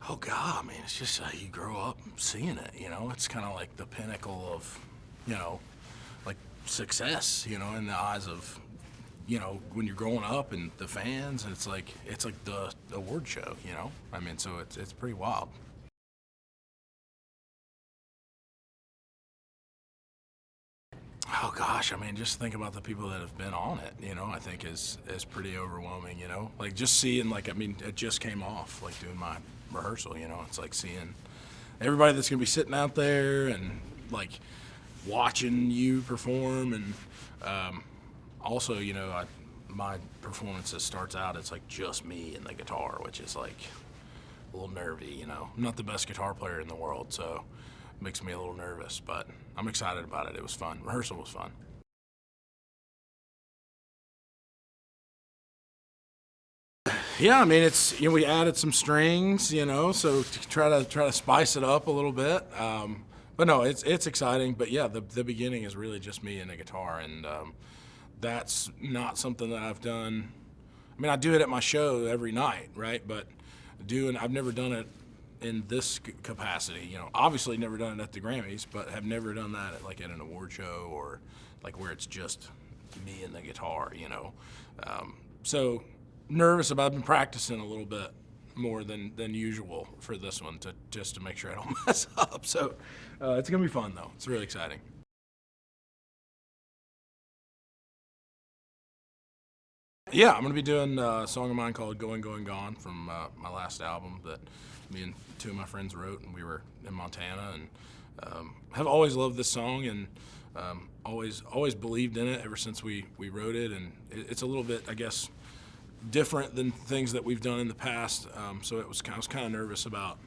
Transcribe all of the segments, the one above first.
Oh God, I mean, it's just you grow up seeing it. It's kind of like the pinnacle of, you know, like success. In the eyes of, when you're growing up and the fans, and it's like the award show. I mean, so it's pretty wild. Oh gosh, I mean, just think about the people that have been on it. I think is pretty overwhelming. Like just seeing, like, I mean, it just came off, like doing my rehearsal. It's like seeing everybody that's gonna be sitting out there and like watching you perform, and also, my performances starts out, it's like just me and the guitar, which is like a little nervy. I'm not the best guitar player in the world, so it makes me a little nervous, but I'm excited about it. It was fun. Rehearsal was fun. Yeah, I mean, it's, we added some strings, so to try to spice it up a little bit. But no, it's exciting. But yeah, the beginning is really just me and the guitar, and that's not something that I've done. I mean, I do it at my show every night, right? But I've never done it in this capacity. Obviously never done it at the Grammys, but have never done that at an award show, or like where it's just me and the guitar. So nervous about. I've been practicing a little bit more than usual for this one, just to make sure I don't mess up. So it's gonna be fun though. It's really exciting. Yeah, I'm gonna be doing a song of mine called "Going, Going, Gone" from my last album that me and two of my friends wrote, and we were in Montana, and have always loved this song, and always believed in it ever since we wrote it, and it's a little bit, I guess, different than things that we've done in the past. So I was kind of nervous about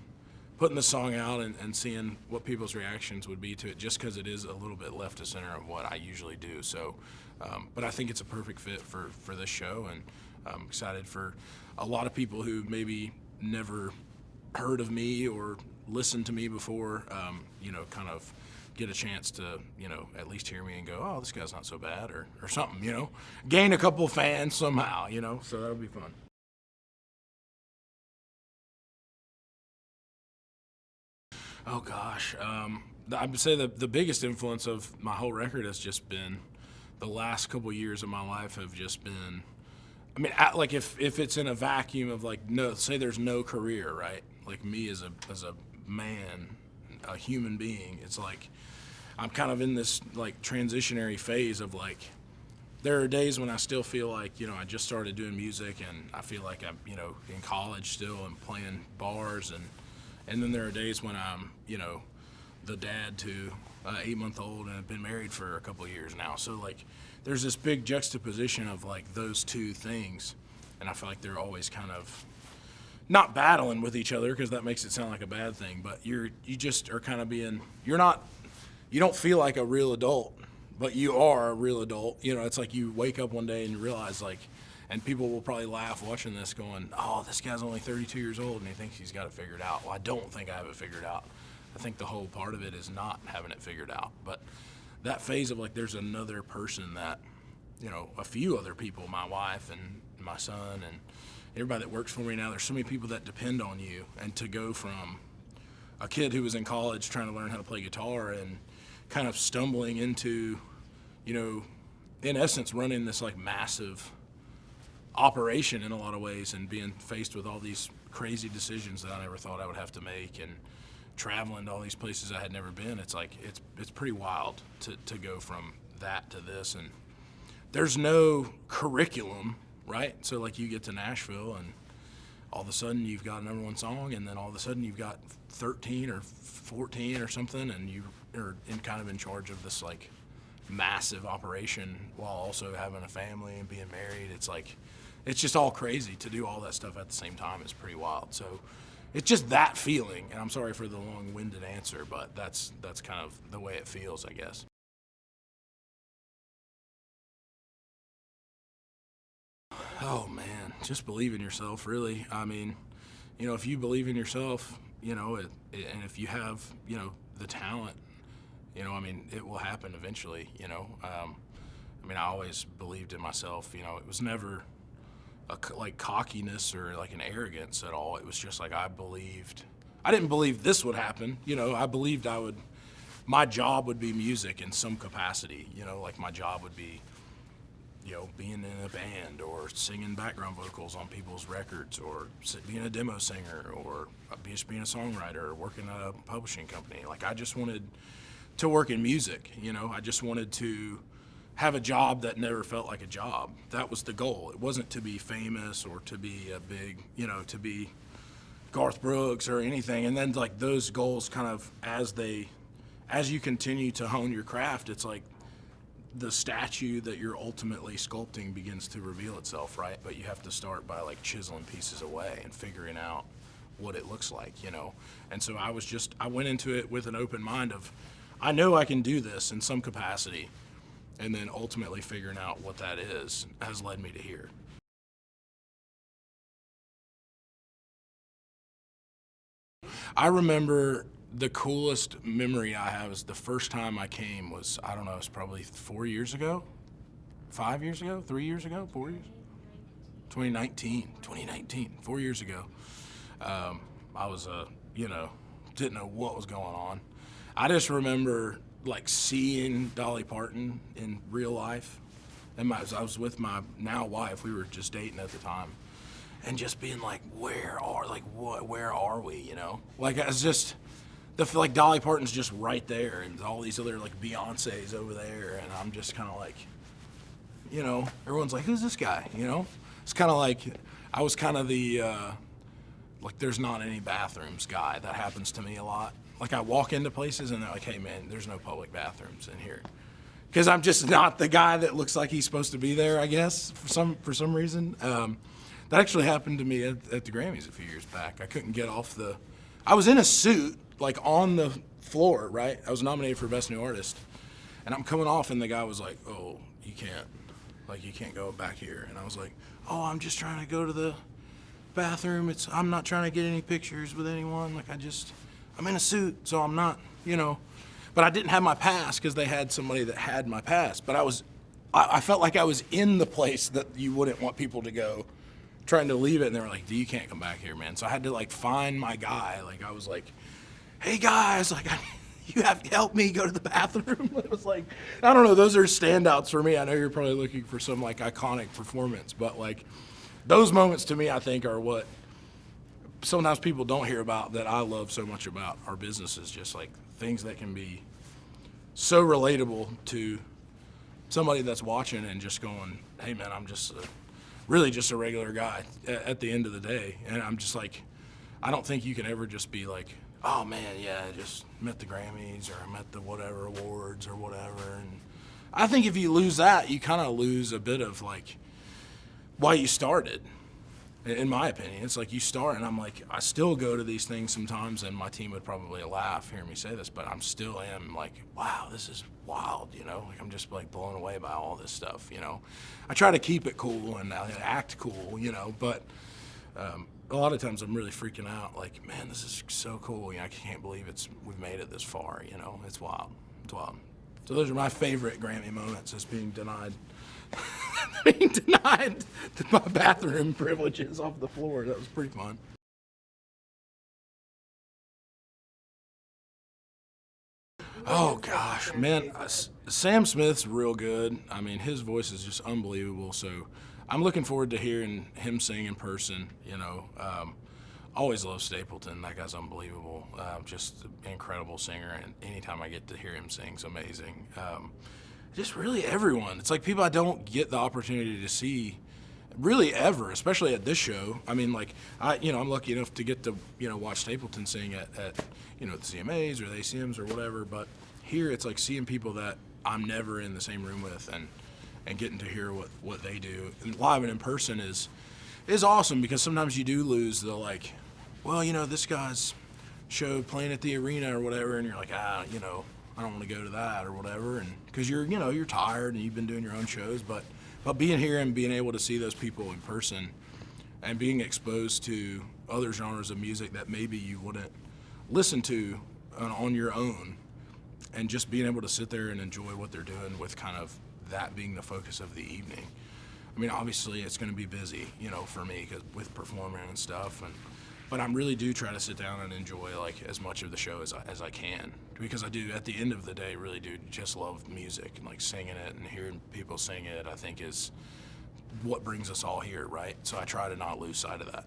putting the song out and seeing what people's reactions would be to it, just because it is a little bit left of center of what I usually do. So, but I think it's a perfect fit for this show, and I'm excited for a lot of people who maybe never heard of me or listened to me before, kind of get a chance to, at least hear me and go, oh, this guy's not so bad, or something, gain a couple fans somehow, so that'll be fun. Oh gosh, I would say the biggest influence of my whole record has just been the last couple years of my life have just been. I mean, like if it's in a vacuum of like, no, say there's no career, right? Like me as a man, a human being, it's like I'm kind of in this like transitionary phase of like, there are days when I still feel like, I just started doing music, and I feel like I'm, in college still and playing bars, and then there are days when I'm, the dad to 8-month-old and have been married for a couple of years now. So like, there's this big juxtaposition of like those two things, and I feel like they're always kind of not battling with each other, because that makes it sound like a bad thing. But you just are kind of being, you don't feel like a real adult, but you are a real adult. It's like you wake up one day and you realize like, and people will probably laugh watching this going, oh, this guy's only 32 years old and he thinks he's got it figured out. Well, I don't think I have it figured out. I think the whole part of it is not having it figured out. But that phase of like, there's another person that, a few other people, my wife and my son and everybody that works for me now, there's so many people that depend on you. And to go from a kid who was in college trying to learn how to play guitar and kind of stumbling into, in essence, running this like massive operation in a lot of ways, and being faced with all these crazy decisions that I never thought I would have to make, and traveling to all these places I had never been. It's like, it's pretty wild to go from that to this, and there's no curriculum, right? So like you get to Nashville and all of a sudden you've got a number one song, and then all of a sudden you've got 13 or 14 or something, and you are kind of in charge of this like massive operation while also having a family and being married. It's like, it's just all crazy to do all that stuff at the same time. It's pretty wild. So it's just that feeling, and I'm sorry for the long-winded answer, but that's kind of the way it feels, I guess. Oh man, just believe in yourself, really. I mean, if you believe in yourself, and if you have, the talent, I mean, it will happen eventually. I mean, I always believed in myself. It was never like cockiness or like an arrogance at all. It was just like I didn't believe this would happen. I believed my job would be music in some capacity. Like my job would be, being in a band or singing background vocals on people's records or being a demo singer or just being a songwriter or working at a publishing company. Like I just wanted to work in music, I just wanted to have a job that never felt like a job. That was the goal. It wasn't to be famous or to be a big, to be Garth Brooks or anything. And then like those goals kind of, as you continue to hone your craft, it's like the statue that you're ultimately sculpting begins to reveal itself, right? But you have to start by like chiseling pieces away and figuring out what it looks like, And so I went into it with an open mind of, I know I can do this in some capacity, and then ultimately figuring out what that is has led me to here. I remember the coolest memory I have is the first time I came was, I don't know, it's probably 4 years ago, 5 years ago, 3 years ago, 4 years? 2019, 4 years ago. I was, didn't know what was going on. I just remember like seeing Dolly Parton in real life. And I was with my now wife, we were just dating at the time. And just being like, where are we, Like it's just, like Dolly Parton's just right there and all these other like Beyonce's over there. And I'm just kind of like, everyone's like, who's this guy, It's kind of like, I was kind of the, like there's not any bathrooms guy. That happens to me a lot. Like I walk into places and they're like, hey man, there's no public bathrooms in here. Because I'm just not the guy that looks like he's supposed to be there, I guess, for some reason. That actually happened to me at the Grammys a few years back. I couldn't get off I was in a suit, like on the floor, right? I was nominated for Best New Artist. And I'm coming off and the guy was like, oh, you can't go back here. And I was like, oh, I'm just trying to go to the bathroom. I'm not trying to get any pictures with anyone. Like I'm in a suit, so I'm not, But I didn't have my pass because they had somebody that had my pass. But I felt like I was in the place that you wouldn't want people to go, trying to leave it. And they were like, you can't come back here, man. So I had to like find my guy. Like I was like, hey guys, like you have to help me go to the bathroom. It was like, I don't know, those are standouts for me. I know you're probably looking for some like iconic performance, but like those moments to me, I think are what sometimes people don't hear about that I love so much about our business, is just like things that can be so relatable to somebody that's watching and just going, hey man, I'm just really just a regular guy at the end of the day. And I'm just like, I don't think you can ever just be like, oh man, yeah, I just met the Grammys or I met the whatever awards or whatever. And I think if you lose that, you kind of lose a bit of like why you started. In my opinion, it's like you start, and I'm like, I still go to these things sometimes, and my team would probably laugh hearing me say this, but I'm still am like, wow, this is wild, Like I'm just like blown away by all this stuff, I try to keep it cool and act cool, but a lot of times I'm really freaking out, like, man, this is so cool, I can't believe we've made it this far, It's wild, it's wild. So those are my favorite Grammy moments, is being denied my bathroom privileges off the floor. That was pretty fun. Oh gosh, man, Sam Smith's real good. I mean, his voice is just unbelievable. So I'm looking forward to hearing him sing in person. Always love Stapleton. That guy's unbelievable. Just an incredible singer, and anytime I get to hear him sing, it's amazing. Just really everyone. It's like people I don't get the opportunity to see really ever, especially at this show. I mean, like, I'm lucky enough to get to, watch Stapleton sing at the CMAs or the ACMs or whatever. But here it's like seeing people that I'm never in the same room with and getting to hear what they do. And live and in person is awesome, because sometimes you do lose the like, well, this guy's show playing at the arena or whatever, and you're like, I don't want to go to that or whatever, and because you're tired and you've been doing your own shows, but being here and being able to see those people in person and being exposed to other genres of music that maybe you wouldn't listen to on your own, and just being able to sit there and enjoy what they're doing with kind of that being the focus of the evening. I mean, obviously it's going to be busy, you know, for me 'cause with performing and stuff, but I really do try to sit down and enjoy like as much of the show as I can, because I do at the end of the day really do just love music, and like singing it and hearing people sing it I think is what brings us all here, right? So I try to not lose sight of that.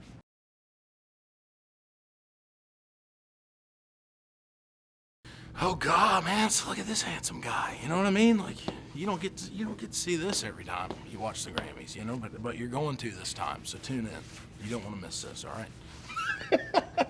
Oh God, man! So look at this handsome guy. You know what I mean? Like you don't get to see this every time you watch the Grammys, you know. But you're going to this time, so tune in. You don't want to miss this. All right.